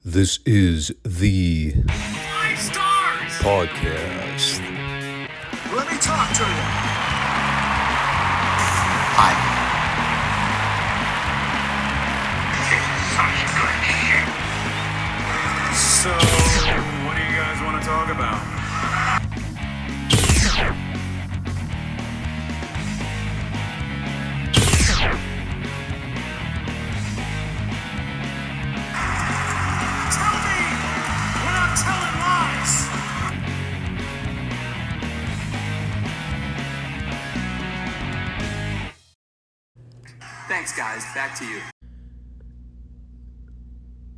This is the Five Stars podcast. Let me talk to you. Hi. So, what do you guys want to talk about? Tell me we're not telling lies. Thanks, guys. Back to you.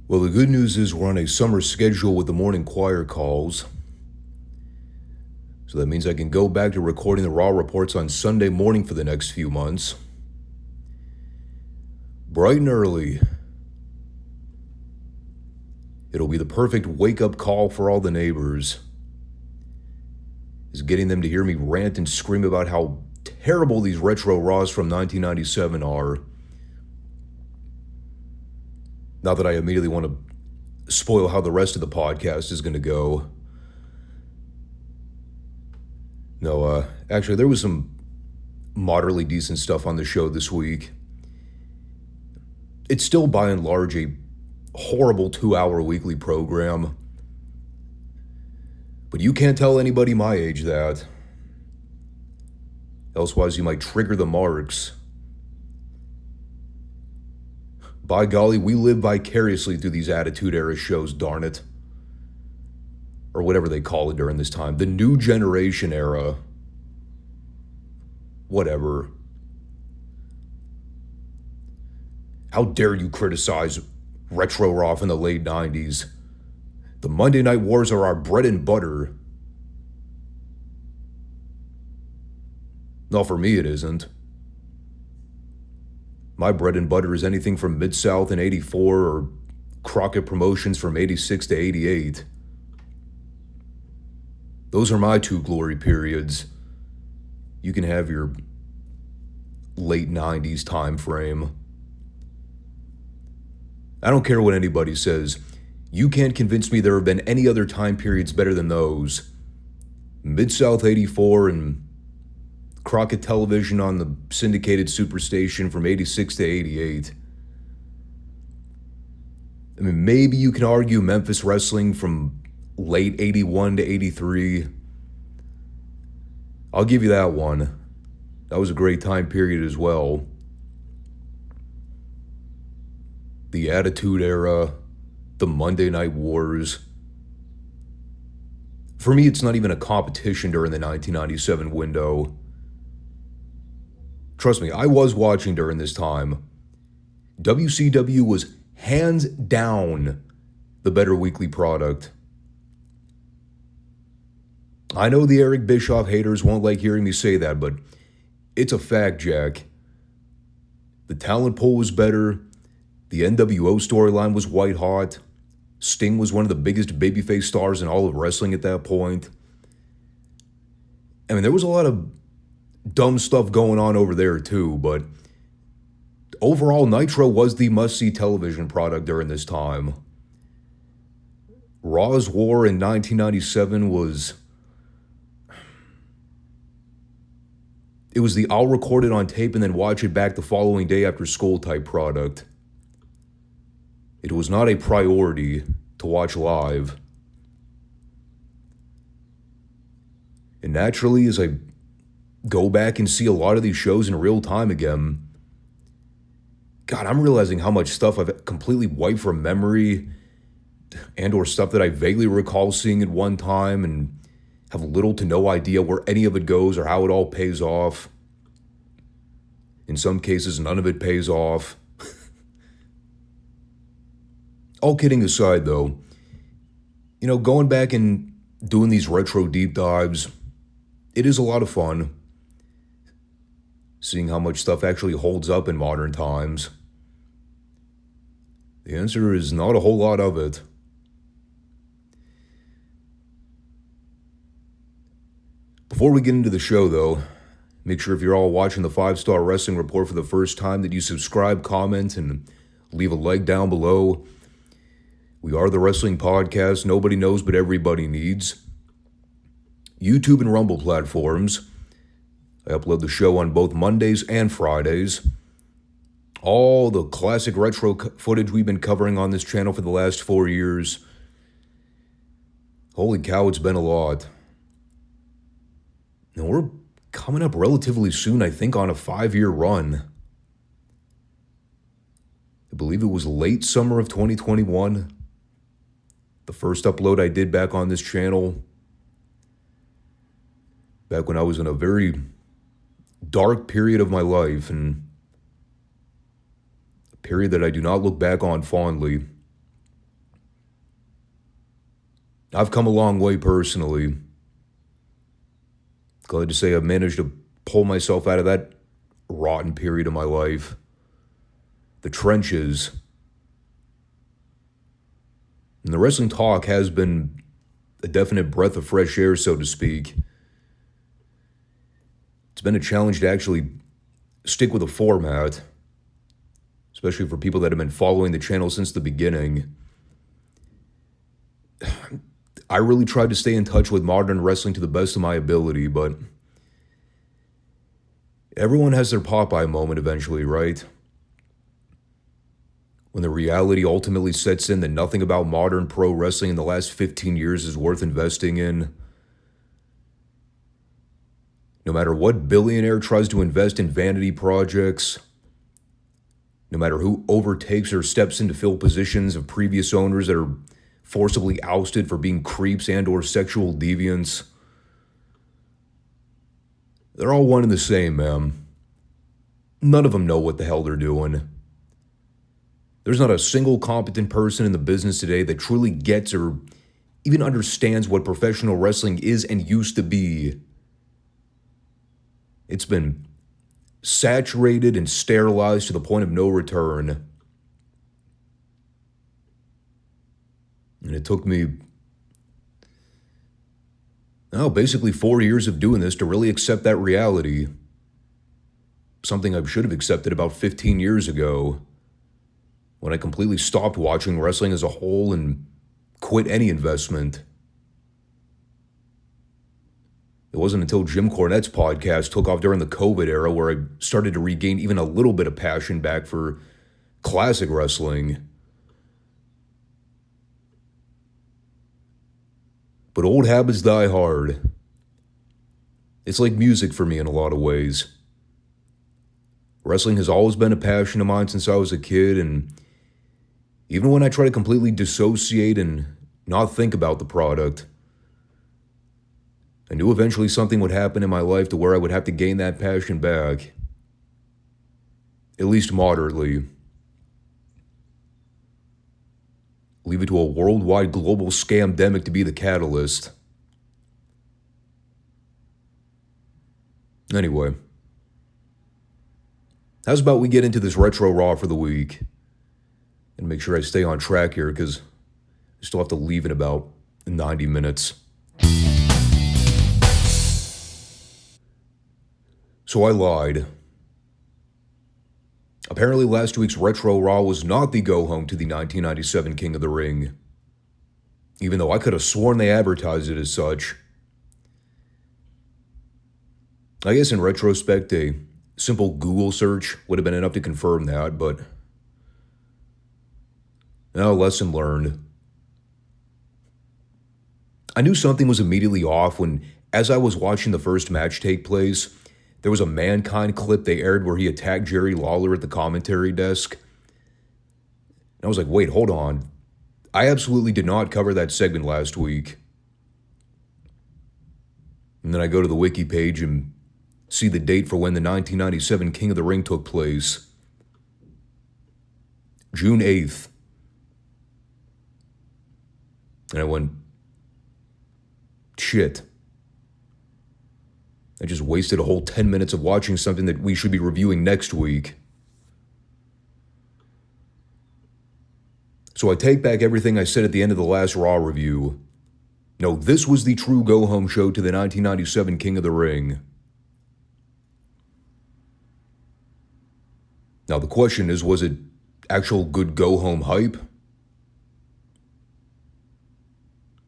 Well, the good news is we're on a summer schedule with the morning choir calls. So that means I can go back to recording the Raw reports on Sunday morning for the next few months. Bright and early. It'll be the perfect wake-up call for all the neighbors. Is getting them to hear me rant and scream about how terrible these retro Raws from 1997 are. Not that I immediately want to spoil how the rest of the podcast is going to go. No, actually, there was some moderately decent stuff on the show this week. It's still by and large a horrible 2-hour weekly program. But you can't tell anybody my age that. Elsewise, you might trigger the marks. By golly, we live vicariously through these Attitude Era shows, darn it. Or whatever they call it during this time. The New Generation Era. Whatever. How dare you criticize Retro Raw from the late 90s? The Monday Night Wars are our bread and butter. No, for me it isn't. My bread and butter is anything from Mid-South in 84 or Crockett Promotions from 86 to 88. Those are my two glory periods. You can have your late 90s time frame. I don't care what anybody says. You can't convince me there have been any other time periods better than those. Mid-South 84 and Crockett Television on the syndicated superstation from 86 to 88. I mean, maybe you can argue Memphis Wrestling from late 81 to 83. I'll give you that one. That was a great time period as well. The Attitude Era, the Monday Night Wars. For me, it's not even a competition during the 1997 window. Trust me, I was watching during this time. WCW was hands down the better weekly product. I know the Eric Bischoff haters won't like hearing me say that, but it's a fact, Jack. The talent pool was better. The NWO storyline was white hot. Sting was one of the biggest babyface stars in all of wrestling at that point. I mean, there was a lot of dumb stuff going on over there too, but overall, Nitro was the must-see television product during this time. Raw's War in 1997 was... It was the I'll record it on tape and then watch it back the following day after school type product. It was not a priority to watch live. And naturally, as I go back and see a lot of these shows in real time again, God, I'm realizing how much stuff I've completely wiped from memory and or stuff that I vaguely recall seeing at one time and have little to no idea where any of it goes or how it all pays off. In some cases, none of it pays off. All kidding aside, though, you know, going back and doing these retro deep dives, it is a lot of fun. Seeing how much stuff actually holds up in modern times. The answer is not a whole lot of it. Before we get into the show, though, make sure if you're all watching the 5 Starr Wrestling Report for the first time that you subscribe, comment, and leave a like down below. We are the wrestling podcast nobody knows but everybody needs. YouTube and Rumble platforms. I upload the show on both Mondays and Fridays. All the classic retro footage we've been covering on this channel for the last 4 years. Holy cow, it's been a lot. And we're coming up relatively soon, I think, on a 5-year run. I believe it was late summer of 2021. The first upload I did back on this channel. Back when I was in a very dark period of my life, and a period that I do not look back on fondly. I've come a long way personally. Glad to say I've managed to pull myself out of that rotten period of my life. The trenches. And the wrestling talk has been a definite breath of fresh air, so to speak. It's been a challenge to actually stick with a format, especially for people that have been following the channel since the beginning. I really tried to stay in touch with modern wrestling to the best of my ability, but everyone has their Popeye moment eventually, right? When the reality ultimately sets in that nothing about modern pro wrestling in the last 15 years is worth investing in. No matter what billionaire tries to invest in vanity projects, no matter who overtakes or steps in to fill positions of previous owners that are forcibly ousted for being creeps and or sexual deviants, they're all one and the same, man. None of them know what the hell they're doing. There's not a single competent person in the business today that truly gets or even understands what professional wrestling is and used to be. It's been saturated and sterilized to the point of no return. And it took me, basically 4 years of doing this to really accept that reality. Something I should have accepted about 15 years ago, when I completely stopped watching wrestling as a whole and quit any investment. It wasn't until Jim Cornette's podcast took off during the COVID era where I started to regain even a little bit of passion back for classic wrestling. But old habits die hard. It's like music for me in a lot of ways. Wrestling has always been a passion of mine since I was a kid, and even when I try to completely dissociate and not think about the product, I knew eventually something would happen in my life to where I would have to gain that passion back. At least moderately. Leave it to a worldwide global scamdemic to be the catalyst. Anyway. How's about we get into this Retro Raw for the week? And make sure I stay on track here because I still have to leave in about 90 minutes. So I lied. Apparently last week's Retro Raw was not the go-home to the 1997 King of the Ring, even though I could have sworn they advertised it as such. I guess in retrospect, a simple Google search would have been enough to confirm that, but lesson learned. I knew something was immediately off when, as I was watching the first match take place, there was a Mankind clip they aired where he attacked Jerry Lawler at the commentary desk. And I was like, wait, hold on. I absolutely did not cover that segment last week. And then I go to the wiki page and see the date for when the 1997 King of the Ring took place. June 8th. And I went, shit. I just wasted a whole 10 minutes of watching something that we should be reviewing next week. So I take back everything I said at the end of the last Raw review. No, this was the true go-home show to the 1997 King of the Ring. Now the question is, was it actual good go-home hype?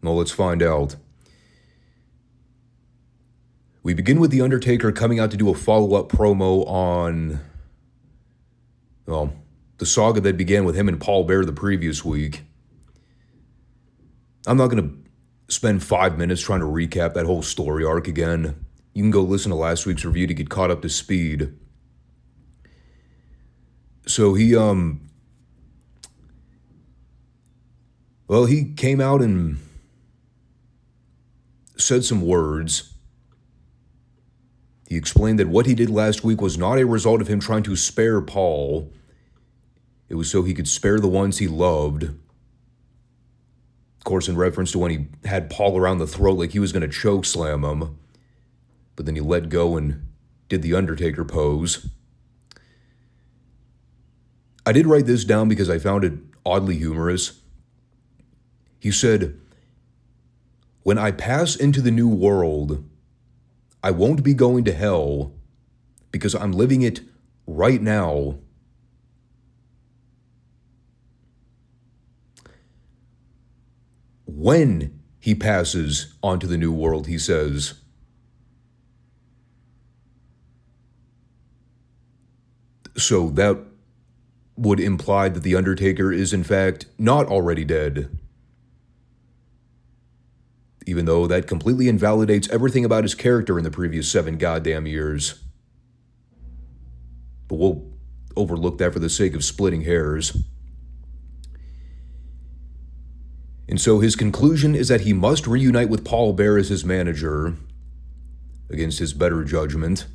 Well, let's find out. We begin with The Undertaker coming out to do a follow-up promo on, well, the saga that began with him and Paul Bearer the previous week. I'm not going to spend 5 minutes trying to recap that whole story arc again. You can go listen to last week's review to get caught up to speed. So he came out and said some words. He explained that what he did last week was not a result of him trying to spare Paul. It was so he could spare the ones he loved. Of course, in reference to when he had Paul around the throat like he was going to choke slam him. But then he let go and did the Undertaker pose. I did write this down because I found it oddly humorous. He said, "When I pass into the new world, I won't be going to hell because I'm living it right now." When he passes onto the new world, he says. So that would imply that The Undertaker is in fact not already dead. Even though that completely invalidates everything about his character in the previous 7 goddamn years. But we'll overlook that for the sake of splitting hairs. And so his conclusion is that he must reunite with Paul Bearer as his manager, against his better judgment,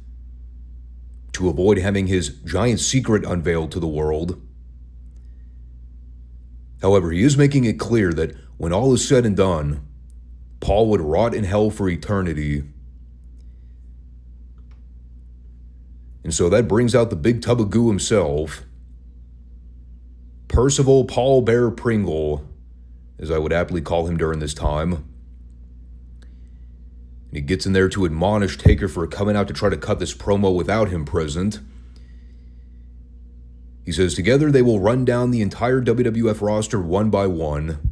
to avoid having his giant secret unveiled to the world. However, he is making it clear that when all is said and done, Paul would rot in hell for eternity. And so that brings out the big tub of goo himself, Percival Paul Bear Pringle, as I would aptly call him during this time. And he gets in there to admonish Taker for coming out to try to cut this promo without him present. He says together they will run down the entire WWF roster one by one.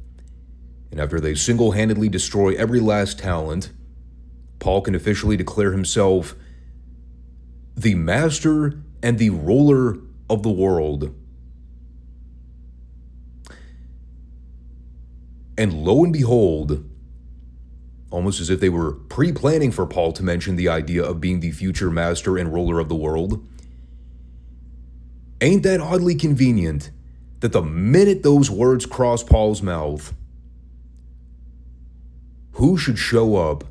And after they single-handedly destroy every last talent, Paul can officially declare himself the master and the ruler of the world. And lo and behold, almost as if they were pre-planning for Paul to mention the idea of being the future master and ruler of the world, ain't that oddly convenient that the minute those words cross Paul's mouth, who should show up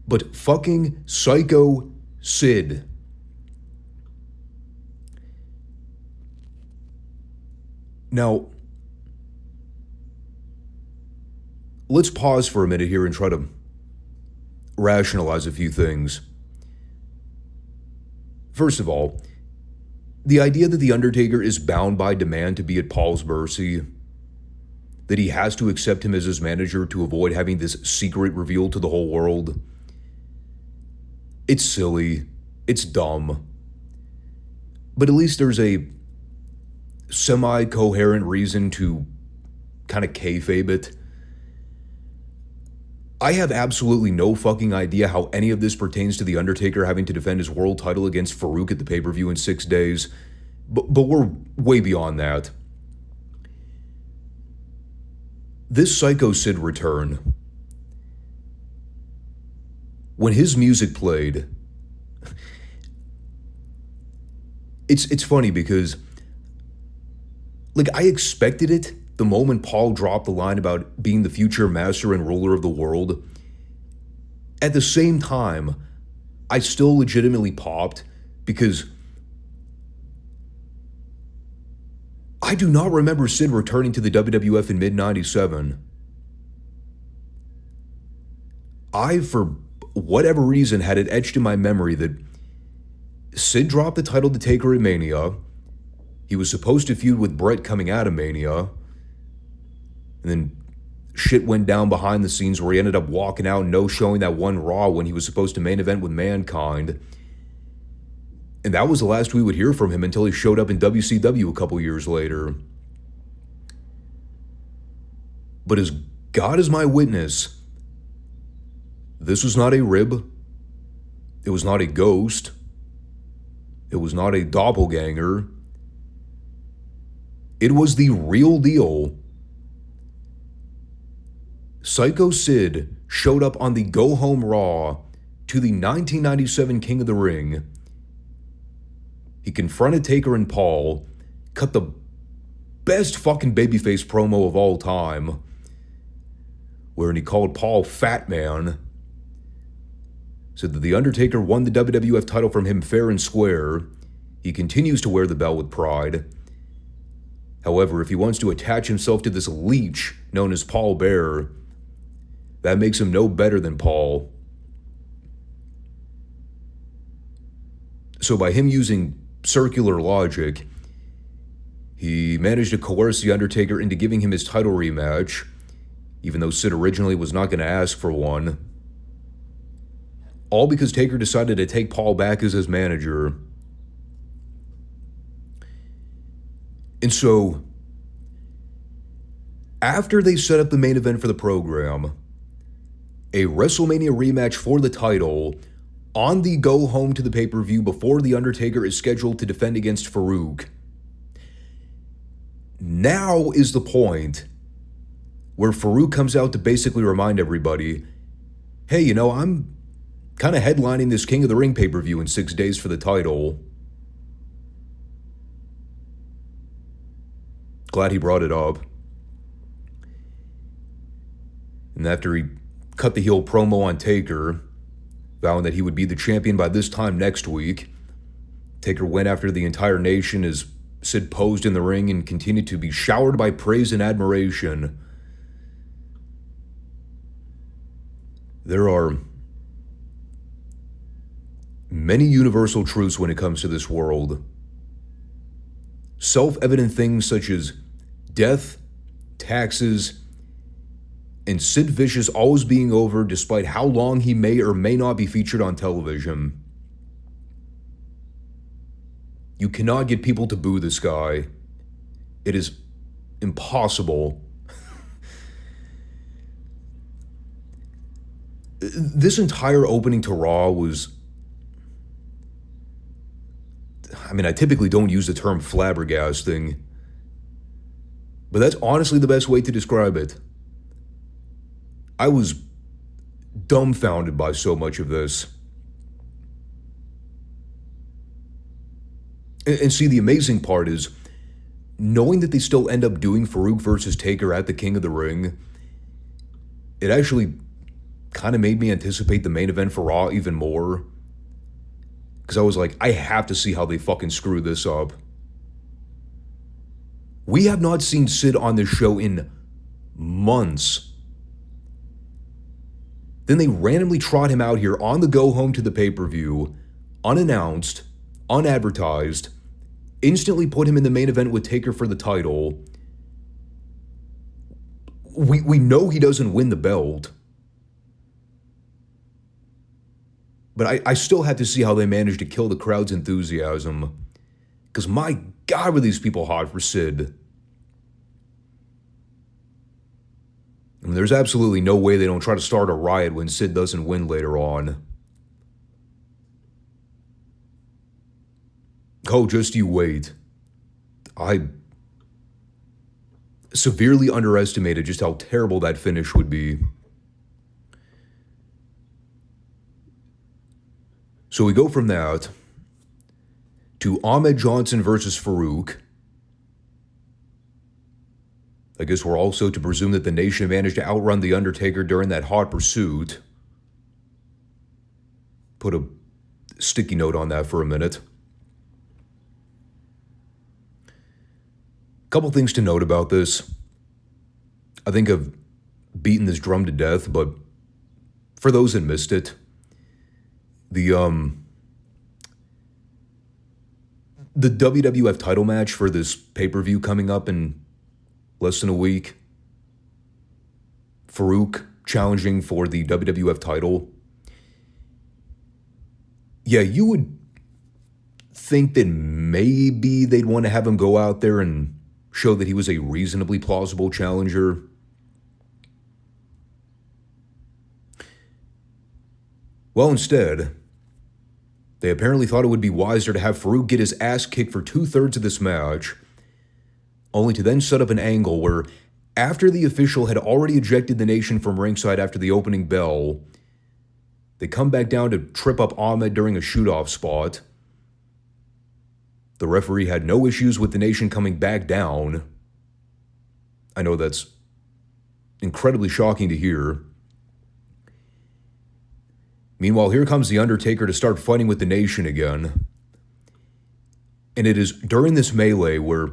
but fucking Sycho Sid? Now, let's pause for a minute here and try to rationalize a few things. First of all, the idea that The Undertaker is bound by demand to be at Paul's mercy, that he has to accept him as his manager to avoid having this secret revealed to the whole world, it's silly, it's dumb. But at least there's a semi-coherent reason to kind of kayfabe it. I have absolutely no fucking idea how any of this pertains to The Undertaker having to defend his world title against Farouk at the pay-per-view in 6 days, but we're way beyond that. This Sycho Sid return, when his music played, it's funny because like, I expected it the moment Paul dropped the line about being the future master and ruler of the world. At the same time, I still legitimately popped because I do not remember Sid returning to the WWF in mid-97. I, for whatever reason, had it etched in my memory that Sid dropped the title to Taker at Mania. He was supposed to feud with Brett coming out of Mania. And then shit went down behind the scenes where he ended up walking out and no-showing that one Raw when he was supposed to main event with Mankind. And that was the last we would hear from him until he showed up in WCW a couple years later. But as God is my witness, this was not a rib. It was not a ghost. It was not a doppelganger. It was the real deal. Sycho Sid showed up on the Go Home Raw to the 1997 King of the Ring. He confronted Taker and Paul, cut the best fucking babyface promo of all time, wherein he called Paul Fat Man, said that The Undertaker won the WWF title from him fair and square. He continues to wear the belt with pride. However, if he wants to attach himself to this leech known as Paul Bear, that makes him no better than Paul. So by him using circular logic, he managed to coerce The Undertaker into giving him his title rematch, even though Sid originally was not going to ask for one. All because Taker decided to take Paul back as his manager. And so, after they set up the main event for the program, a WrestleMania rematch for the title on the go home to the pay-per-view before The Undertaker is scheduled to defend against Farouk. Now is the point where Farouk comes out to basically remind everybody, hey, you know, I'm kind of headlining this King of the Ring pay-per-view in 6 days for the title. Glad he brought it up. And after he cut the heel promo on Taker, vowing that he would be the champion by this time next week, Taker went after the entire nation as Sid posed in the ring and continued to be showered by praise and admiration. There are many universal truths when it comes to this world. Self-evident things such as death, taxes, and Sid Vicious always being over despite how long he may or may not be featured on television. You cannot get people to boo this guy. It is impossible. This entire opening to Raw was... I mean, I typically don't use the term flabbergasting, but that's honestly the best way to describe it. I was dumbfounded by so much of this. And see, the amazing part is, knowing that they still end up doing Farouk versus Taker at the King of the Ring, it actually kind of made me anticipate the main event for Raw even more. Because I was like, I have to see how they fucking screw this up. We have not seen Sid on this show in months. Then they randomly trot him out here on the go home to the pay-per-view, unannounced, unadvertised, instantly put him in the main event with Taker for the title. We know he doesn't win the belt. But I still had to see how they managed to kill the crowd's enthusiasm. Because my God, were these people hot for Sid. I mean, there's absolutely no way they don't try to start a riot when Sid doesn't win later on. Oh, just you wait. I severely underestimated just how terrible that finish would be. So we go from that to Ahmed Johnson versus Farouk. I guess we're also to presume that the nation managed to outrun The Undertaker during that hot pursuit. Put a sticky note on that for a minute. Couple things to note about this. I think I've beaten this drum to death, but for those that missed it, the WWF title match for this pay-per-view coming up in less than a week, Farouk challenging for the WWF title. Yeah, you would think that maybe they'd want to have him go out there and show that he was a reasonably plausible challenger. Well, instead, they apparently thought it would be wiser to have Farouk get his ass kicked for 2/3 of this match, only to then set up an angle where, after the official had already ejected the Nation from ringside after the opening bell, they come back down to trip up Ahmed during a shoot-off spot. The referee had no issues with the Nation coming back down. I know that's incredibly shocking to hear. Meanwhile, here comes The Undertaker to start fighting with the Nation again. And it is during this melee where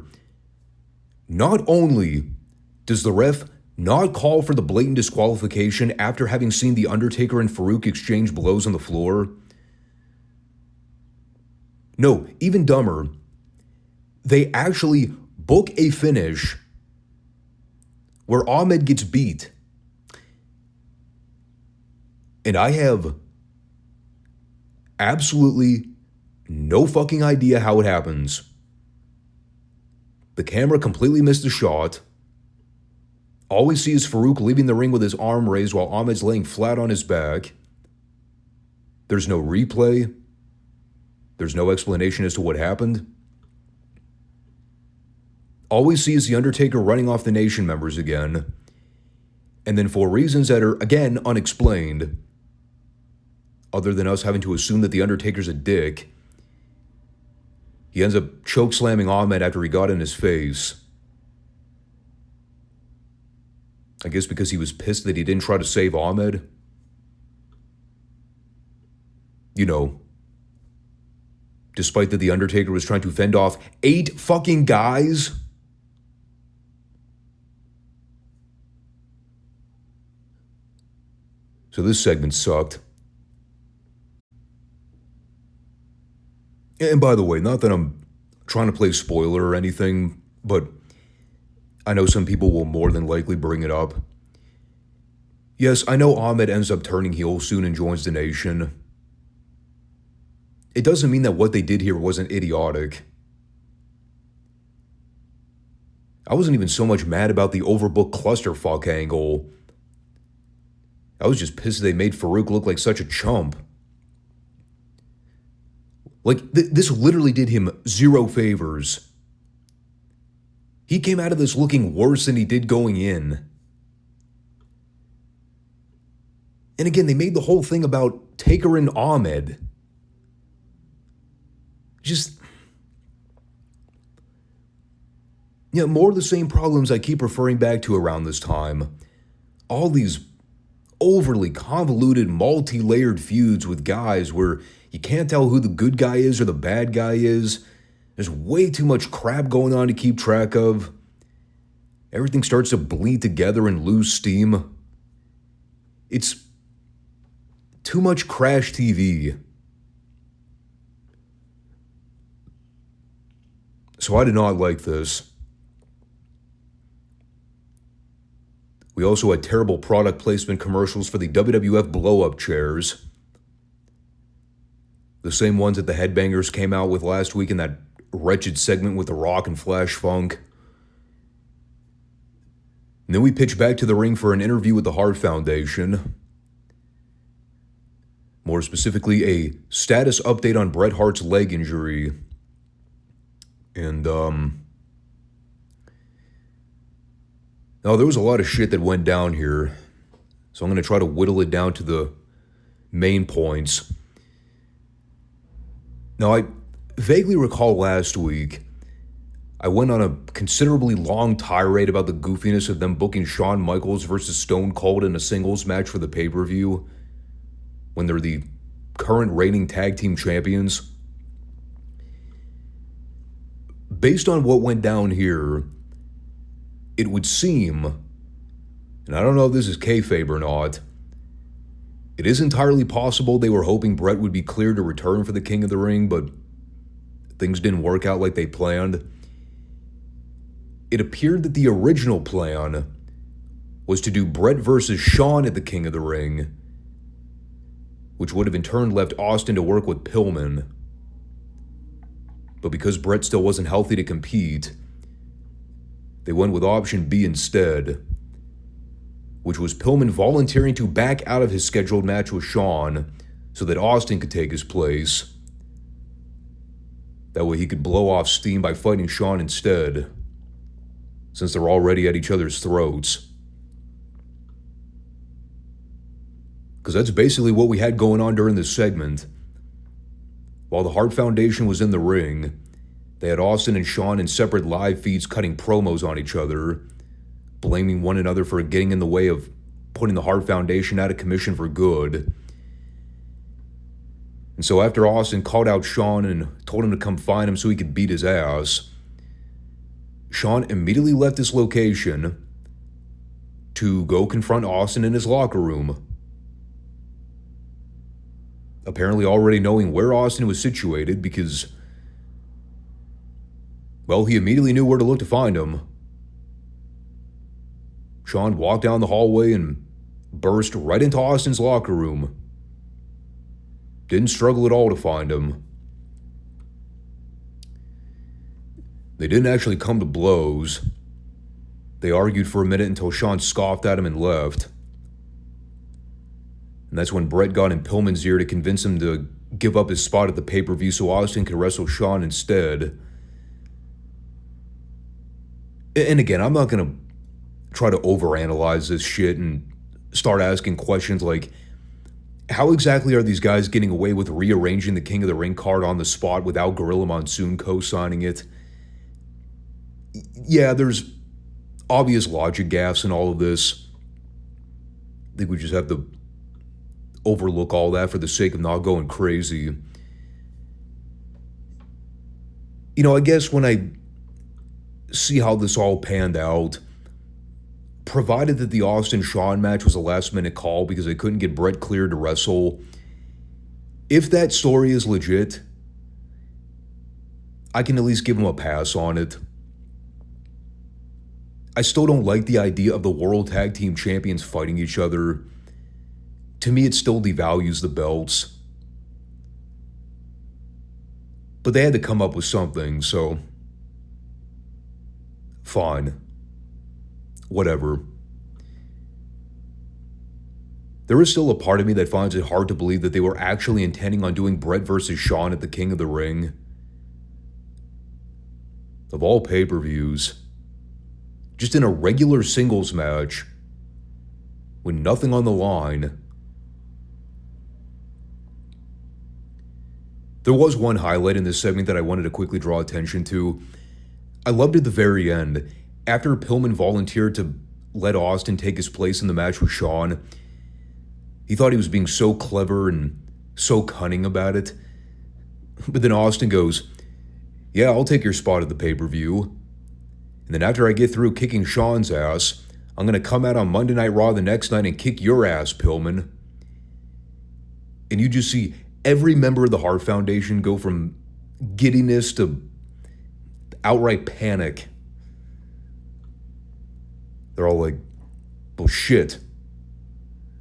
not only does the ref not call for the blatant disqualification after having seen The Undertaker and Farouk exchange blows on the floor. No, even dumber, they actually book a finish where Ahmed gets beat. And I have absolutely no fucking idea how it happens. The camera completely missed the shot. All we see is Farouk leaving the ring with his arm raised while Ahmed's laying flat on his back. There's no replay. There's no explanation as to what happened. All we see is The Undertaker running off the Nation members again. And then for reasons that are, again, unexplained, other than us having to assume that The Undertaker's a dick, he ends up chokeslamming Ahmed after he got in his face. I guess because he was pissed that he didn't try to save Ahmed. You know, despite that The Undertaker was trying to fend off 8 fucking guys. So this segment sucked. And by the way, not that I'm trying to play spoiler or anything, but I know some people will more than likely bring it up. Yes, I know Ahmed ends up turning heel soon and joins the Nation. It doesn't mean that what they did here wasn't idiotic. I wasn't even so much mad about the overbooked clusterfuck angle. I was just pissed they made Farouk look like such a chump. Like, this literally did him 0 favors. He came out of this looking worse than he did going in. And again, they made the whole thing about Taker and Ahmed. Just, you know, more of the same problems I keep referring back to around this time. All these overly convoluted, multi-layered feuds with guys where you can't tell who the good guy is or the bad guy is. There's way too much crap going on to keep track of. Everything starts to bleed together and lose steam. It's too much crash TV. So I did not like this. We also had terrible product placement commercials for the WWF blow-up chairs. The same ones that the Headbangers came out with last week in that wretched segment with The Rock and Flash Funk. And then we pitch back to the ring for an interview with the Hart Foundation. More specifically, a status update on Bret Hart's leg injury. And, now there was a lot of shit that went down here. So I'm going to try to whittle it down to the main points. Now, I vaguely recall last week, I went on a considerably long tirade about the goofiness of them booking Shawn Michaels versus Stone Cold in a singles match for the pay-per-view when they're the current reigning tag team champions. Based on what went down here, it would seem, and I don't know if this is kayfabe or not, it is entirely possible they were hoping Bret would be cleared to return for the King of the Ring, but things didn't work out like they planned. It appeared that the original plan was to do Bret versus Shawn at the King of the Ring, which would have in turn left Austin to work with Pillman. But because Bret still wasn't healthy to compete, they went with option B instead, which was Pillman volunteering to back out of his scheduled match with Shawn so that Austin could take his place. That way he could blow off steam by fighting Shawn instead, since they're already at each other's throats. Because that's basically what we had going on during this segment. While the Hart Foundation was in the ring, they had Austin and Shawn in separate live feeds cutting promos on each other, blaming one another for getting in the way of putting the Hart Foundation out of commission for good. And so after Austin called out Shawn and told him to come find him so he could beat his ass, Shawn immediately left this location to go confront Austin in his locker room. Apparently already knowing where Austin was situated because, well, he immediately knew where to look to find him. Shawn walked down the hallway and burst right into Austin's locker room. Didn't struggle at all to find him. They didn't actually come to blows. They argued for a minute until Shawn scoffed at him and left. And that's when Brett got in Pillman's ear to convince him to give up his spot at the pay-per-view so Austin could wrestle Shawn instead. And again, I'm not going to try to overanalyze this shit and start asking questions like, how exactly are these guys getting away with rearranging the King of the Ring card on the spot without Gorilla Monsoon co-signing it? Yeah, there's obvious logic gaffes in all of this. I think we just have to overlook all that for the sake of not going crazy. You know, I guess when I see how this all panned out, provided that the Austin-Shawn match was a last-minute call because they couldn't get Brett cleared to wrestle, if that story is legit, I can at least give him a pass on it. I still don't like the idea of the World Tag Team Champions fighting each other. To me, it still devalues the belts. But they had to come up with something, so fine. Whatever. There is still a part of me that finds it hard to believe that they were actually intending on doing Brett versus Shawn at the King of the Ring. Of all pay-per-views, just in a regular singles match, with nothing on the line. There was one highlight in this segment that I wanted to quickly draw attention to. I loved at the very end, after Pillman volunteered to let Austin take his place in the match with Shawn. He thought he was being so clever and so cunning about it. But then Austin goes, "Yeah, I'll take your spot at the pay-per-view. And then after I get through kicking Shawn's ass, I'm going to come out on Monday Night Raw the next night and kick your ass, Pillman." And you just see every member of the Hart Foundation go from giddiness to outright panic. They're all like, well, shit.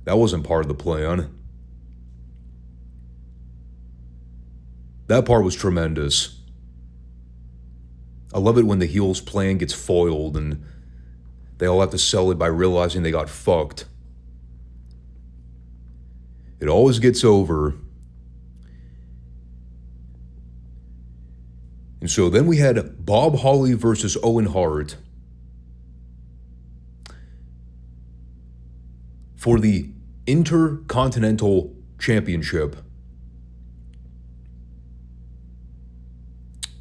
That wasn't part of the plan. That part was tremendous. I love it when the heels' plan gets foiled and they all have to sell it by realizing they got fucked. It always gets over. And so then we had Bob Holly versus Owen Hart for the Intercontinental Championship.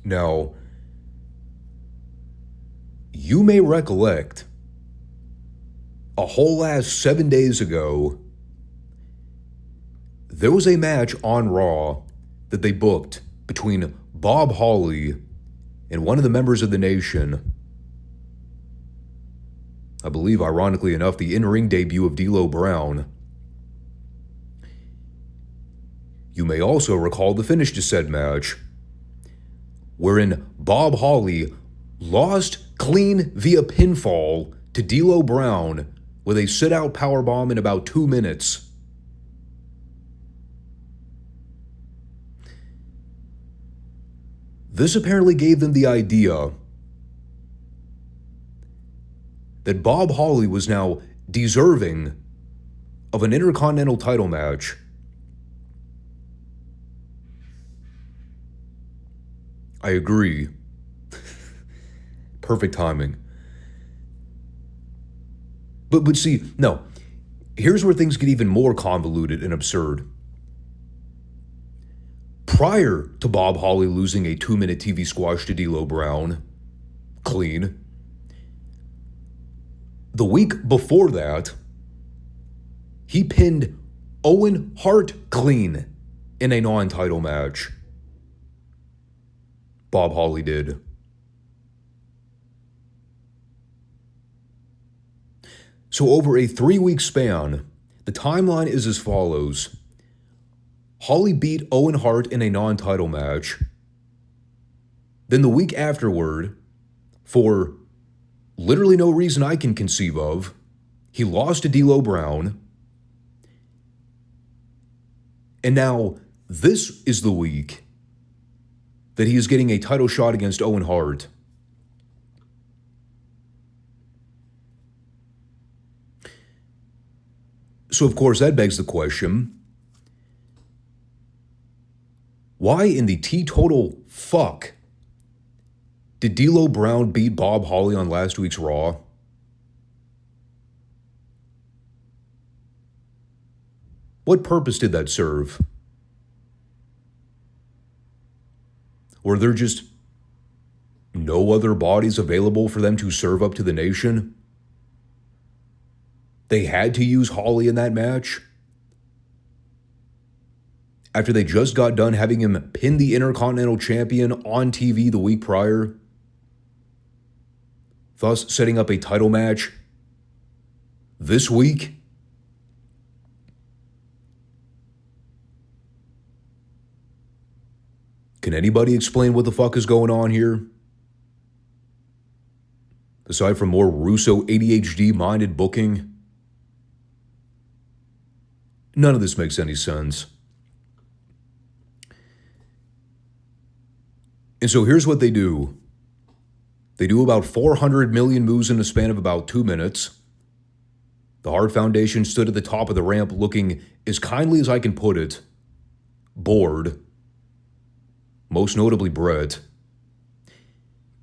Now, you may recollect a whole ass 7 days ago, there was a match on Raw that they booked between Bob Holly and one of the members of the Nation. I believe, ironically enough, the in-ring debut of D'Lo Brown. You may also recall the finish to said match, wherein Bob Holly lost clean via pinfall to D'Lo Brown with a sit-out powerbomb in about 2 minutes. This apparently gave them the idea that Bob Holly was now deserving of an Intercontinental title match. I agree. Perfect timing. But see, no. Here's where things get even more convoluted and absurd. Prior to Bob Holly losing a 2-minute TV squash to D'Lo Brown, clean, the week before that, he pinned Owen Hart clean in a non-title match. Bob Holly did. So over a 3-week span, the timeline is as follows. Holly beat Owen Hart in a non-title match. Then the week afterward, for literally no reason I can conceive of, he lost to D'Lo Brown. And now this is the week that he is getting a title shot against Owen Hart. So, of course, that begs the question, why in the teetotal fuck did D'Lo Brown beat Bob Holly on last week's Raw? What purpose did that serve? Were there just no other bodies available for them to serve up to the nation? They had to use Holly in that match? After they just got done having him pin the Intercontinental Champion on TV the week prior? Thus setting up a title match this week? Can anybody explain what the fuck is going on here? Aside from more Russo ADHD-minded booking? None of this makes any sense. And so here's what they do. They do about 400 million moves in the span of about 2 minutes. The Hart Foundation stood at the top of the ramp looking, as kindly as I can put it, bored. Most notably Brett.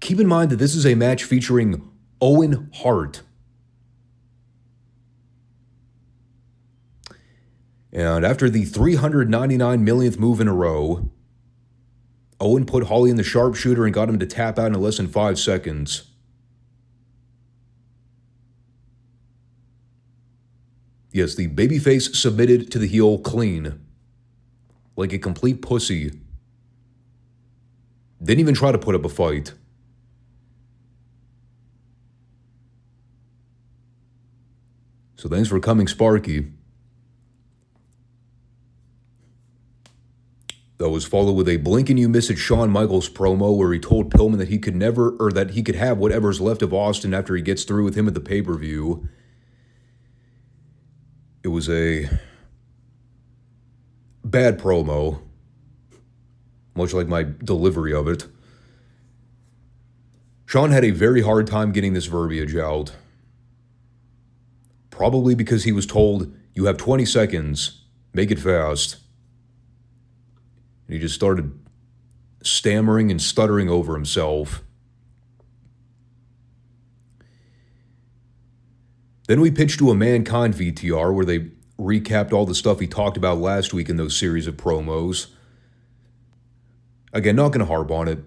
Keep in mind that this is a match featuring Owen Hart. And after the 399 millionth move in a row, Owen put Holly in the sharpshooter and got him to tap out in less than 5 seconds. Yes, the babyface submitted to the heel clean. Like a complete pussy. Didn't even try to put up a fight. So thanks for coming, Sparky. That was followed with a blink and you miss it Shawn Michaels promo where he told Pillman that he could never, or that he could have whatever's left of Austin after he gets through with him at the pay-per-view. It was a bad promo, much like my delivery of it. Shawn had a very hard time getting this verbiage out. Probably because he was told, you have 20 seconds, make it fast. And he just started stammering and stuttering over himself. Then we pitched to a Mankind VTR where they recapped all the stuff he talked about last week in those series of promos. Again, not going to harp on it.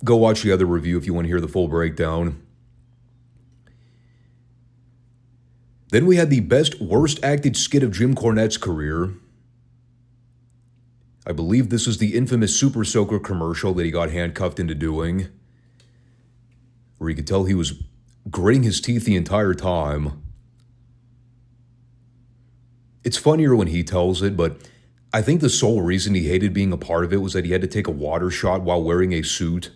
Go watch the other review if you want to hear the full breakdown. Then we had the best worst acted skit of Jim Cornette's career. I believe this is the infamous Super Soaker commercial that he got handcuffed into doing, where you could tell he was gritting his teeth the entire time. It's funnier when he tells it, but I think the sole reason he hated being a part of it was that he had to take a water shot while wearing a suit.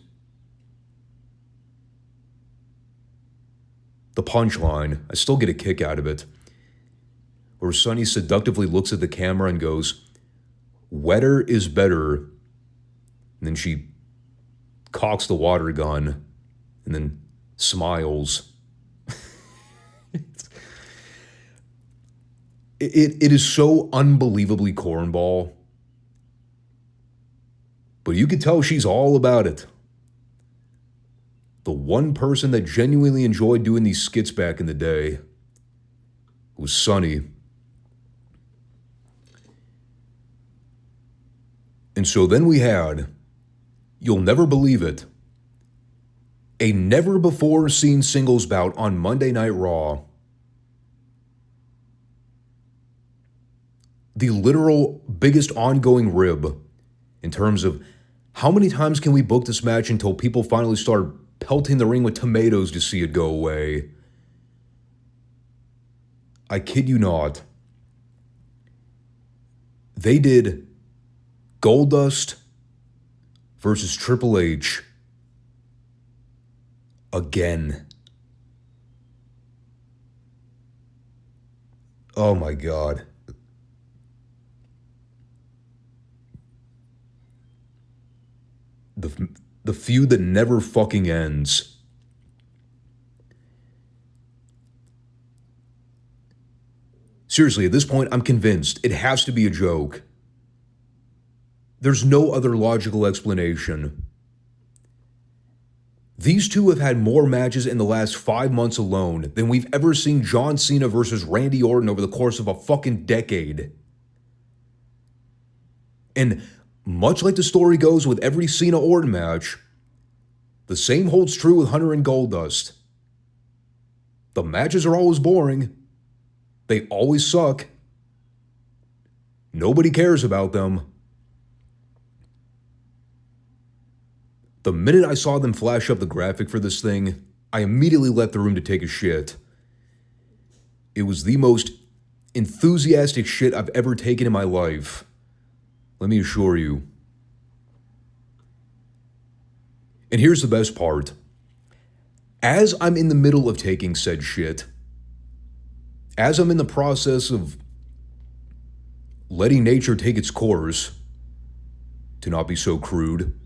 The punchline, I still get a kick out of it, where Sonny seductively looks at the camera and goes, "Wetter is better." And then she cocks the water gun and then smiles. It is so unbelievably cornball. But you could tell she's all about it. the one person that genuinely enjoyed doing these skits back in the day was Sonny. And so then we had, you'll never believe it, a never-before-seen singles bout on Monday Night Raw. The literal biggest ongoing rib in terms of how many times can we book this match until people finally start pelting the ring with tomatoes to see it go away. I kid you not. They did Goldust versus Triple H again. Oh my God. The feud that never fucking ends. Seriously, at this point, I'm convinced it has to be a joke. There's no other logical explanation. These two have had more matches in the last 5 months alone than we've ever seen John Cena versus Randy Orton over the course of a fucking decade. And much like the story goes with every Cena-Orton match, the same holds true with Hunter and Goldust. The matches are always boring. They always suck. Nobody cares about them. The minute I saw them flash up the graphic for this thing, I immediately left the room to take a shit. It was the most enthusiastic shit I've ever taken in my life. Let me assure you. And here's the best part. As I'm in the middle of taking said shit, as I'm in the process of letting nature take its course, to not be so crude,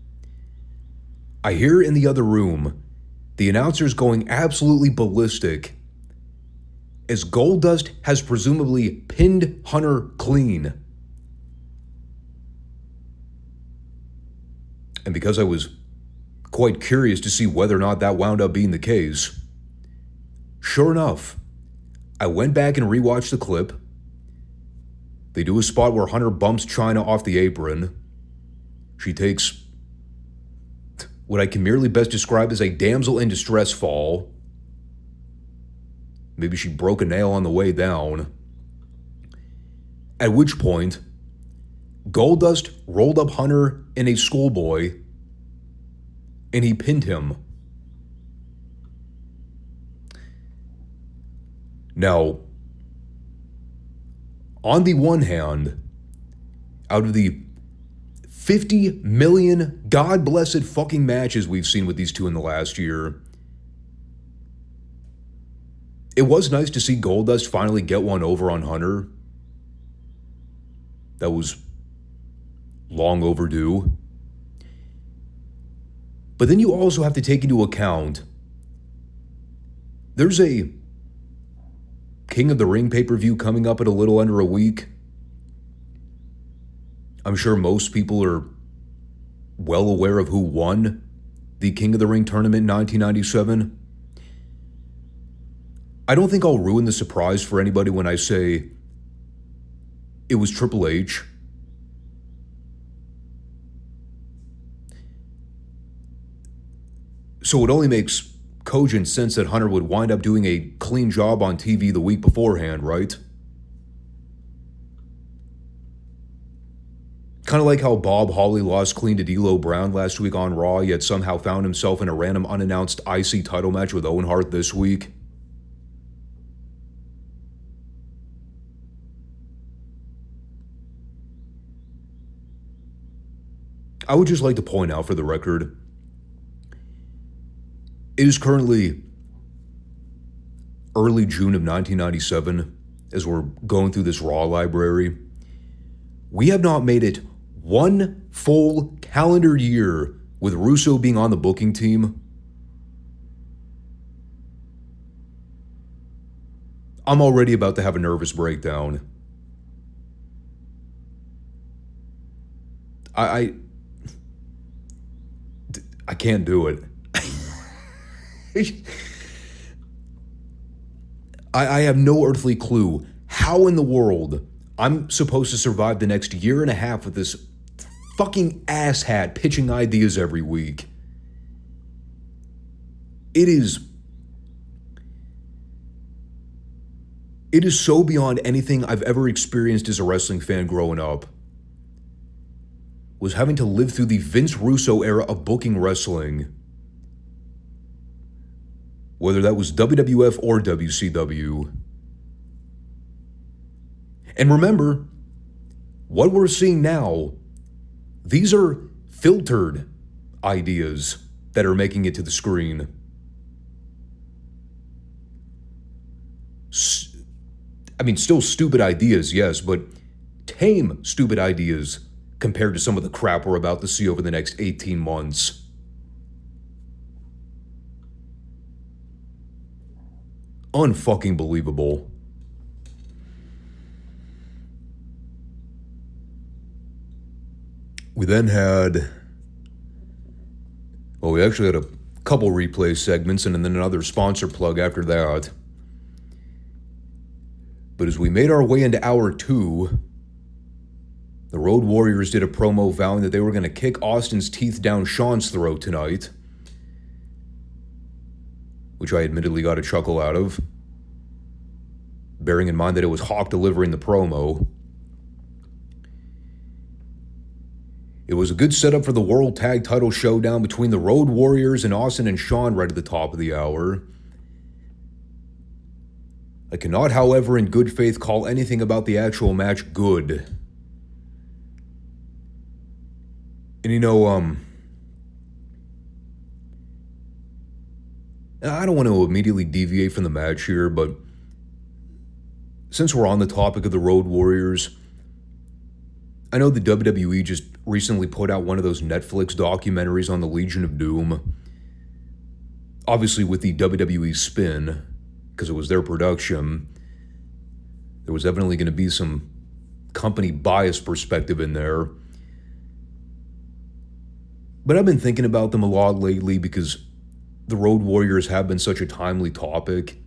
I hear in the other room the announcers going absolutely ballistic as Goldust has presumably pinned Hunter clean. And because I was quite curious to see whether or not that wound up being the case, sure enough, I went back and rewatched the clip. They do a spot where Hunter bumps Chyna off the apron. She takes what I can merely best describe as a damsel in distress fall. Maybe she broke a nail on the way down. At which point, Goldust rolled up Hunter in a schoolboy, and he pinned him. Now, on the one hand, out of the 50 million God-blessed fucking matches we've seen with these two in the last year, it was nice to see Goldust finally get one over on Hunter. That was long overdue. But then you also have to take into account there's a King of the Ring pay-per-view coming up in a little under a week. I'm sure most people are well aware of who won the King of the Ring tournament in 1997. I don't think I'll ruin the surprise for anybody when I say it was Triple H. So it only makes cogent sense that Hunter would wind up doing a clean job on TV the week beforehand, right? Kind of like how Bob Holly lost clean to D'Lo Brown last week on Raw, yet somehow found himself in a random unannounced IC title match with Owen Hart this week. I would just like to point out for the record, it is currently early June of 1997 as we're going through this Raw library. We have not made it one full calendar year with Russo being on the booking team. I'm already about to have a nervous breakdown. I can't do it. I have no earthly clue how in the world I'm supposed to survive the next year and a half with this fucking asshat pitching ideas every week. It is so beyond anything I've ever experienced as a wrestling fan growing up. Was having to live through the Vince Russo era of booking wrestling. Whether that was WWF or WCW. And remember, what we're seeing now, these are filtered ideas that are making it to the screen. Still stupid ideas, yes, but tame stupid ideas compared to some of the crap we're about to see over the next 18 months. Unfucking believable. We then had... Well, we actually had a couple replay segments and then another sponsor plug after that. But as we made our way into hour 2, the Road Warriors did a promo vowing that they were going to kick Austin's teeth down Shawn's throat tonight, which I admittedly got a chuckle out of, bearing in mind that it was Hawk delivering the promo. It was a good setup for the World Tag Title showdown between the Road Warriors and Austin and Shawn right at the top of the hour. I cannot, however, in good faith call anything about the actual match good. And I don't want to immediately deviate from the match here, but since we're on the topic of the Road Warriors, I know the WWE just recently put out one of those Netflix documentaries on the Legion of Doom. Obviously with the WWE spin, because it was their production. There was evidently going to be some company bias perspective in there. But I've been thinking about them a lot lately because the Road Warriors have been such a timely topic.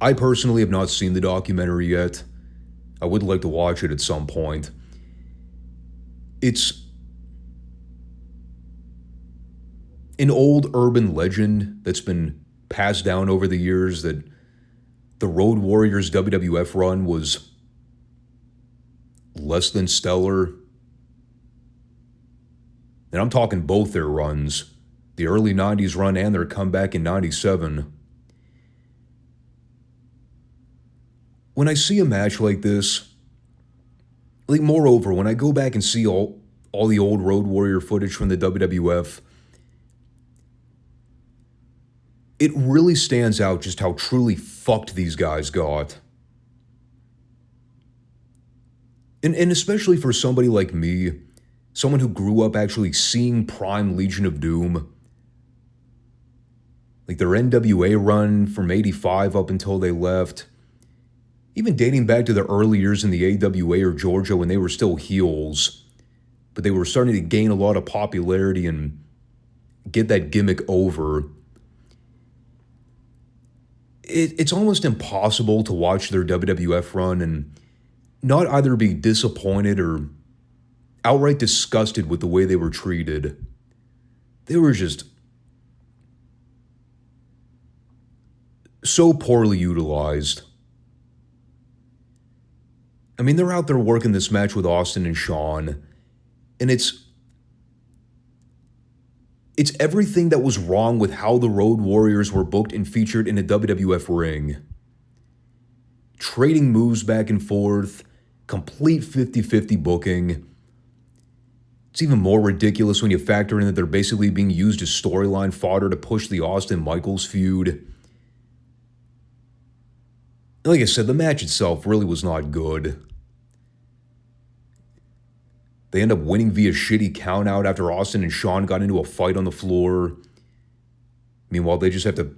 I personally have not seen the documentary yet. I would like to watch it at some point. It's an old urban legend that's been passed down over the years that the Road Warriors WWF run was less than stellar. And I'm talking both their runs, the early 90s run and their comeback in 97. When I see a match like this, moreover, when I go back and see all the old Road Warrior footage from the WWF, it really stands out just how truly fucked these guys got. And especially for somebody like me, someone who grew up actually seeing prime Legion of Doom, like their NWA run from 85 up until they left, even dating back to the early years in the AWA or Georgia when they were still heels, but they were starting to gain a lot of popularity and get that gimmick over. It's almost impossible to watch their WWF run and not either be disappointed or outright disgusted with the way they were treated. They were just so poorly utilized. I mean, they're out there working this match with Austin and Shawn, and it's everything that was wrong with how the Road Warriors were booked and featured in a WWF ring. Trading moves back and forth, complete 50-50 booking. It's even more ridiculous when you factor in that they're basically being used as storyline fodder to push the Austin-Michaels feud. Like I said, the match itself really was not good. They end up winning via shitty countout after Austin and Shawn got into a fight on the floor. Meanwhile, they just have to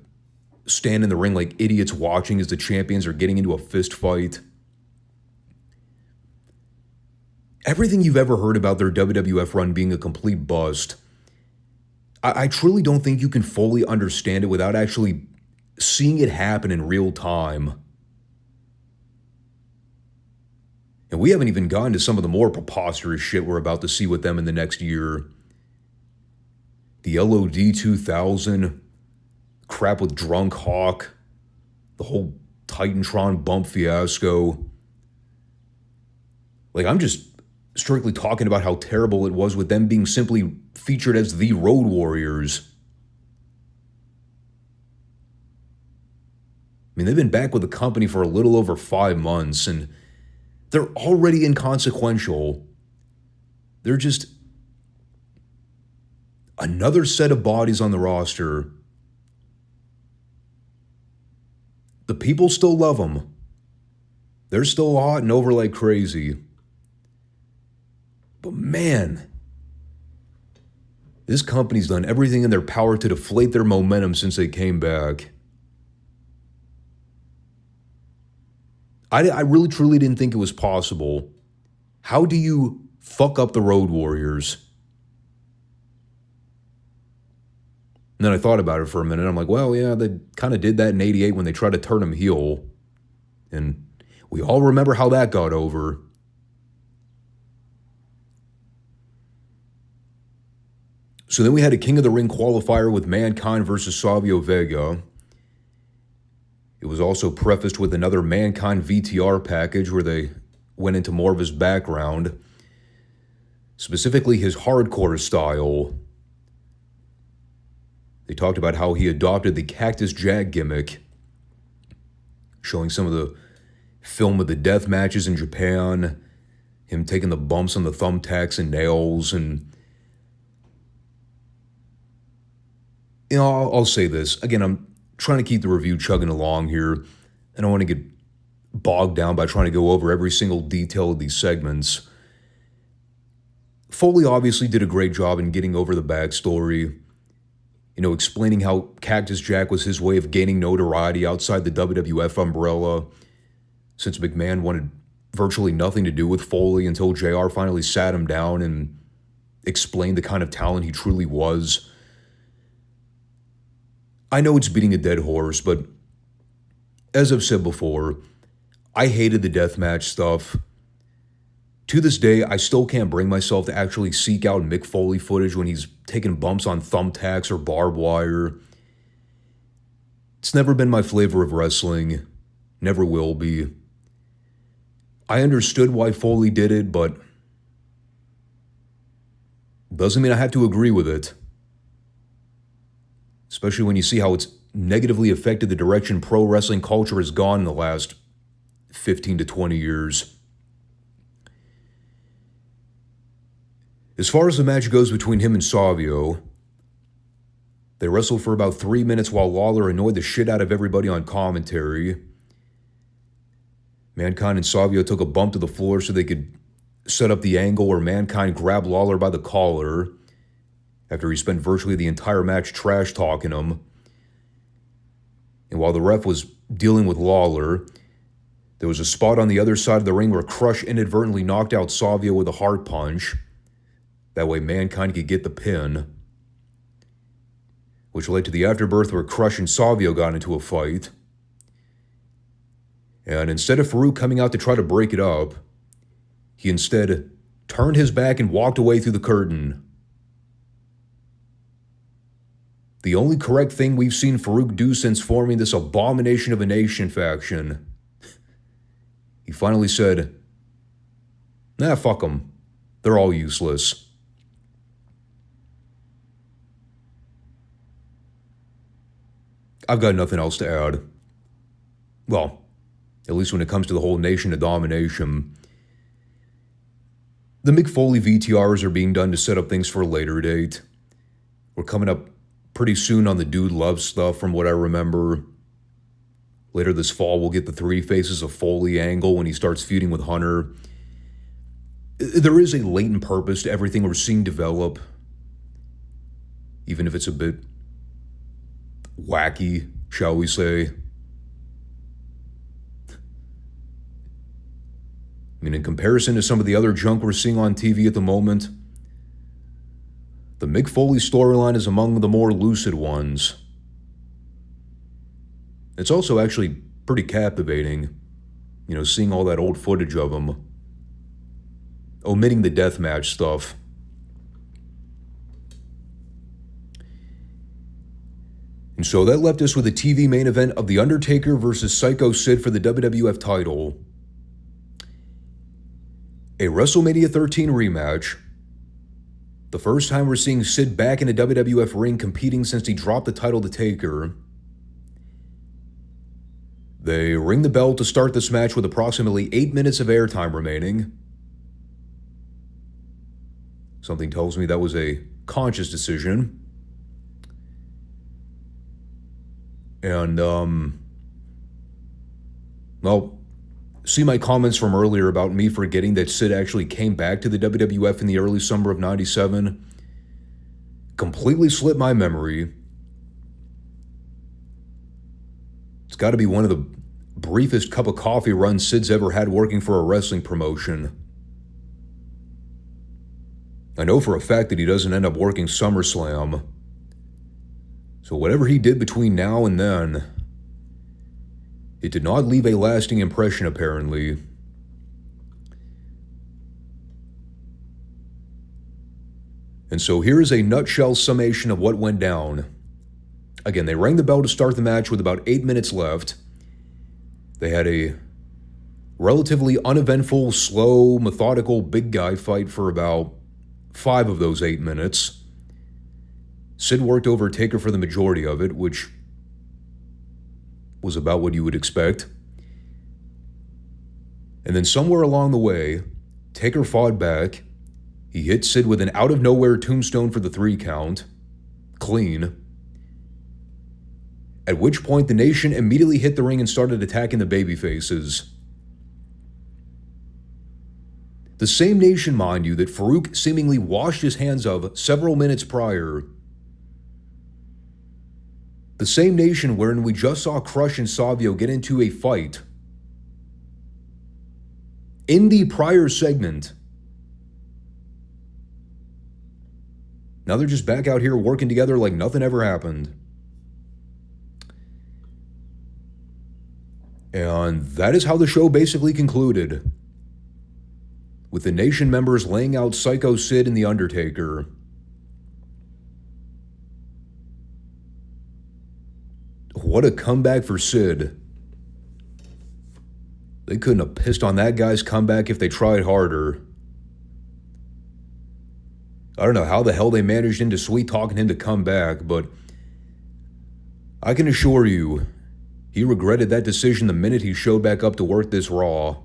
stand in the ring like idiots watching as the champions are getting into a fist fight. Everything you've ever heard about their WWF run being a complete bust, I truly don't think you can fully understand it without actually seeing it happen in real time. And we haven't even gotten to some of the more preposterous shit we're about to see with them in the next year. The LOD 2000, crap with Drunk Hawk, the whole Titantron bump fiasco. Like, I'm just strictly talking about how terrible it was with them being simply featured as the Road Warriors. I mean, they've been back with the company for a little over 5 months, and they're already inconsequential. They're just another set of bodies on the roster. The people still love them. They're still hot and over like crazy. But man, this company's done everything in their power to deflate their momentum since they came back. I really truly didn't think it was possible. How do you fuck up the Road Warriors? And then I thought about it for a minute. I'm like, well, yeah, they kind of did that in '88 when they tried to turn him heel. And we all remember how that got over. So then we had a King of the Ring qualifier with Mankind versus Savio Vega. It was also prefaced with another Mankind VTR package where they went into more of his background, specifically his hardcore style. They talked about how he adopted the Cactus Jack gimmick, showing some of the film of the death matches in Japan, him taking the bumps on the thumbtacks and nails, and you know, I'll say this. Again, I'm trying to keep the review chugging along here. I don't want to get bogged down by trying to go over every single detail of these segments. Foley obviously did a great job in getting over the backstory, you know, explaining how Cactus Jack was his way of gaining notoriety outside the WWF umbrella, since McMahon wanted virtually nothing to do with Foley until JR finally sat him down and explained the kind of talent he truly was. I know it's beating a dead horse, but as I've said before, I hated the deathmatch stuff. To this day, I still can't bring myself to actually seek out Mick Foley footage when he's taking bumps on thumbtacks or barbed wire. It's never been my flavor of wrestling. Never will be. I understood why Foley did it, but doesn't mean I have to agree with it. Especially when you see how it's negatively affected the direction pro wrestling culture has gone in the last 15 to 20 years. As far as the match goes between him and Savio, they wrestled for about 3 minutes while Lawler annoyed the shit out of everybody on commentary. Mankind and Savio took a bump to the floor so they could set up the angle where Mankind grabbed Lawler by the collar after he spent virtually the entire match trash-talking him. And while the ref was dealing with Lawler, there was a spot on the other side of the ring where Crush inadvertently knocked out Savio with a hard punch. That way Mankind could get the pin, which led to the afterbirth where Crush and Savio got into a fight. And instead of Farouk coming out to try to break it up, he instead turned his back and walked away through the curtain. The only correct thing we've seen Farouk do since forming this abomination of a nation faction. He finally said, "Nah, fuck them. They're all useless." I've got nothing else to add. Well, at least when it comes to the whole Nation of Domination. The Mick Foley VTRs are being done to set up things for a later date. We're coming up pretty soon on the Dude Love stuff from what I remember. Later this fall, we'll get the Three Faces of Foley angle when he starts feuding with Hunter. There is a latent purpose to everything we're seeing develop, even if it's a bit wacky, shall we say. I mean, in comparison to some of the other junk we're seeing on TV at the moment, The Mick Foley storyline is among the more lucid ones. It's also actually pretty captivating, seeing all that old footage of him. Omitting the deathmatch stuff. And so that left us with a TV main event of The Undertaker versus Sycho Sid for the WWF title. A WrestleMania 13 rematch. The first time we're seeing Sid back in a WWF ring competing since he dropped the title to Taker. They ring the bell to start this match with approximately 8 minutes of airtime remaining. Something tells me that was a conscious decision. And, see my comments from earlier about me forgetting that Sid actually came back to the WWF in the early summer of '97. Completely slipped my memory. It's got to be one of the briefest cup of coffee runs Sid's ever had working for a wrestling promotion. I know for a fact that he doesn't end up working SummerSlam. So whatever he did between now and then, it did not leave a lasting impression, apparently. And so here is a nutshell summation of what went down. Again, they rang the bell to start the match with about 8 minutes left. They had a relatively uneventful, slow, methodical big guy fight for about 5 of those 8 minutes. Sid worked over Taker for the majority of it, which was about what you would expect. And then somewhere along the way, Taker fought back. He hit Sid with an out-of-nowhere tombstone for the 3 count. Clean. At which point the Nation immediately hit the ring and started attacking the babyfaces. The same Nation, mind you, that Farouk seemingly washed his hands of several minutes prior. The same Nation wherein we just saw Crush and Savio get into a fight in the prior segment. Now they're just back out here working together like nothing ever happened. And that is how the show basically concluded, with the Nation members laying out Sycho Sid and The Undertaker. What a comeback for Sid. They couldn't have pissed on that guy's comeback if they tried harder. I don't know how the hell they managed into sweet-talking him to come back, but I can assure you, he regretted that decision the minute he showed back up to work this Raw.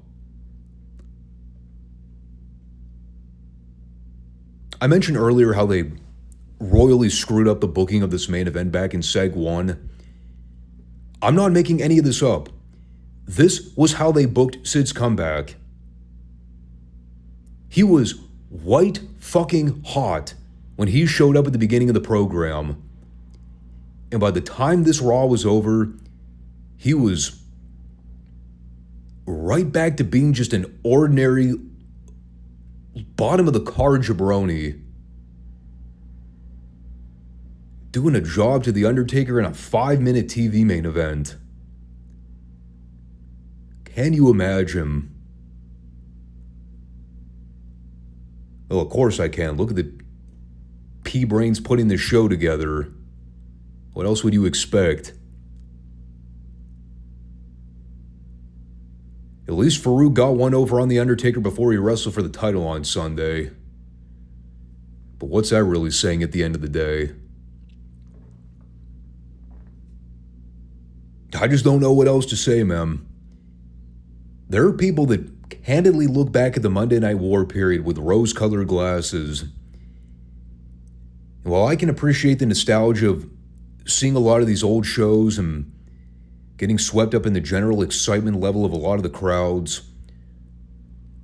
I mentioned earlier how they royally screwed up the booking of this main event back in Seg 1. I'm not making any of this up. This was how they booked Sid's comeback. He was white fucking hot when he showed up at the beginning of the program. And by the time this Raw was over, he was right back to being just an ordinary bottom of the card jabroni. Doing a job to The Undertaker in a 5-minute TV main event. Can you imagine? Well, of course I can. Look at the P-brains putting this show together. What else would you expect? At least Farouk got one over on The Undertaker before he wrestled for the title on Sunday. But what's that really saying at the end of the day? I just don't know what else to say, man. There are people that candidly look back at the Monday Night War period with rose-colored glasses. And while I can appreciate the nostalgia of seeing a lot of these old shows and getting swept up in the general excitement level of a lot of the crowds,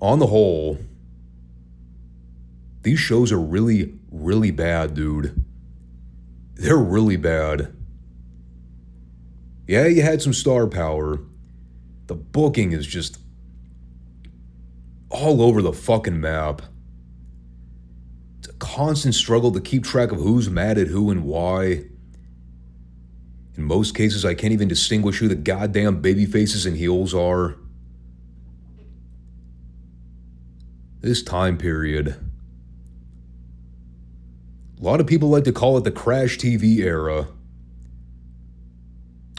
on the whole, these shows are really, really bad, dude. They're really bad. Yeah, you had some star power. The booking is just all over the fucking map. It's a constant struggle to keep track of who's mad at who and why. In most cases, I can't even distinguish who the goddamn baby faces and heels are. This time period. A lot of people like to call it the Crash TV era.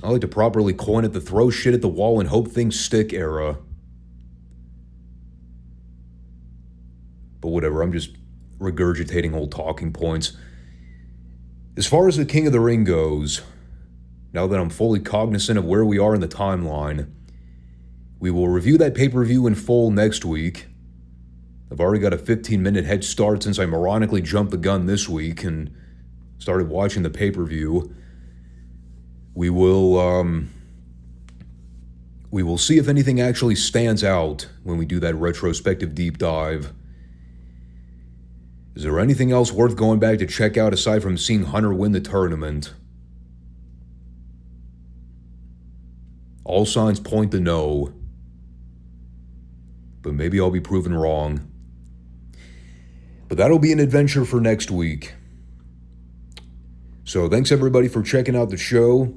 I like to properly coin it the throw shit at the wall and hope things stick era. But whatever, I'm just regurgitating old talking points. As far as the King of the Ring goes, now that I'm fully cognizant of where we are in the timeline, we will review that pay-per-view in full next week. I've already got a 15-minute head start since I moronically jumped the gun this week and started watching the pay-per-view. We will see if anything actually stands out when we do that retrospective deep dive. Is there anything else worth going back to check out aside from seeing Hunter win the tournament? All signs point to no. But maybe I'll be proven wrong. But that'll be an adventure for next week. So thanks everybody for checking out the show.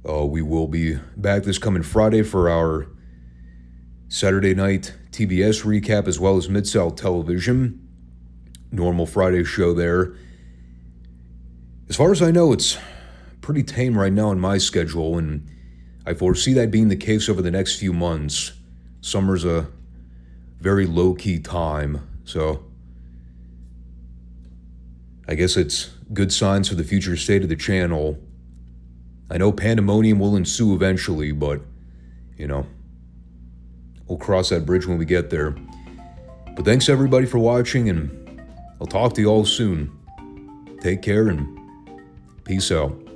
We will be back this coming Friday for our Saturday night TBS recap as well as Mid-South Television. Normal Friday show there. As far as I know, it's pretty tame right now in my schedule, and I foresee that being the case over the next few months. Summer's a very low-key time, so I guess it's good signs for the future state of the channel. I know pandemonium will ensue eventually, but, we'll cross that bridge when we get there. But thanks everybody for watching, and I'll talk to you all soon. Take care and peace out.